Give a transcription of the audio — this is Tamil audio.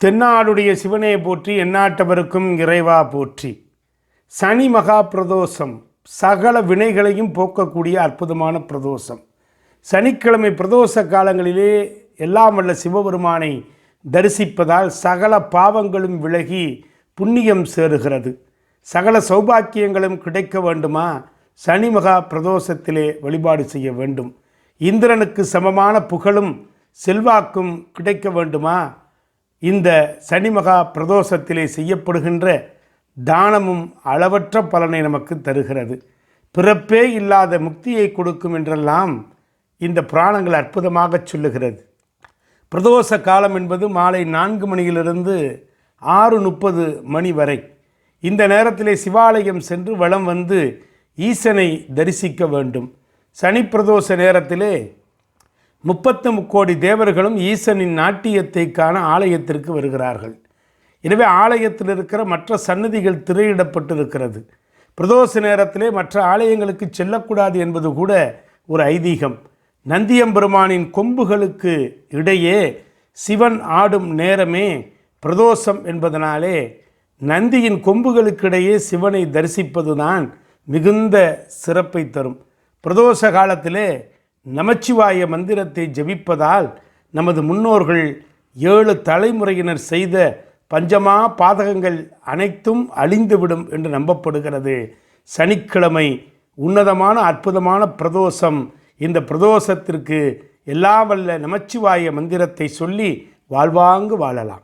தென்னாடுடைய சிவனே போற்றி, எந்நாட்டவருக்கும் இறைவா போற்றி. சனி மகா பிரதோஷம் சகல வினைகளையும் போக்கக்கூடிய அற்புதமான பிரதோஷம். சனிக்கிழமை பிரதோஷ காலங்களிலே எல்லாம் வல்ல சிவபெருமானை தரிசிப்பதால் சகல பாவங்களும் விலகி புண்ணியம் சேருகிறது. சகல சௌபாக்கியங்களும் கிடைக்க வேண்டுமா? சனி மகா பிரதோஷத்திலே வழிபாடு செய்ய வேண்டும். இந்திரனுக்கு சமமான புகழும் செல்வாக்கும் கிடைக்க வேண்டுமா? இந்த சனி மகா பிரதோஷத்திலே செய்யப்படுகின்ற தானமும் அளவற்ற பலனை நமக்கு தருகிறது. பிறப்பே இல்லாத முக்தியை கொடுக்கும் என்றெல்லாம் இந்த புராணங்கள் அற்புதமாக சொல்லுகிறது. பிரதோஷ காலம் என்பது மாலை 4 மணியிலிருந்து 6:30 மணி வரை. இந்த நேரத்திலே சிவாலயம் சென்று வலம் வந்து ஈசனை தரிசிக்க வேண்டும். சனி பிரதோஷ நேரத்திலே 30 கோடி தேவர்களும் ஈசனின் நாட்டியத்தை காண ஆலயத்திற்கு வருகிறார்கள். எனவே ஆலயத்தில் இருக்கிற மற்ற சன்னதிகள் திரையிடப்பட்டிருக்கிறது. பிரதோஷ நேரத்திலே மற்ற ஆலயங்களுக்கு செல்லக்கூடாது என்பது கூட ஒரு ஐதீகம். நந்தியம்பெருமானின் கொம்புகளுக்கு இடையே சிவன் ஆடும் நேரமே பிரதோஷம் என்பதனாலே நந்தியின் கொம்புகளுக்கிடையே சிவனை தரிசிப்பதுதான் மிகுந்த சிறப்பை தரும். பிரதோஷ காலத்திலே நமச்சிவாய மந்திரத்தை ஜபிப்பதால் நமது முன்னோர்கள் 7 தலைமுறையினர் செய்த பஞ்சமா பாதகங்கள் அனைத்தும் அழிந்துவிடும் என்று நம்பப்படுகிறது. சனிக்கிழமை உன்னதமான அற்புதமான பிரதோஷம். இந்த பிரதோஷத்திற்கு எல்லா வல்ல நமச்சிவாய மந்திரத்தை சொல்லி வாழ்வாங்கு வாழலாம்.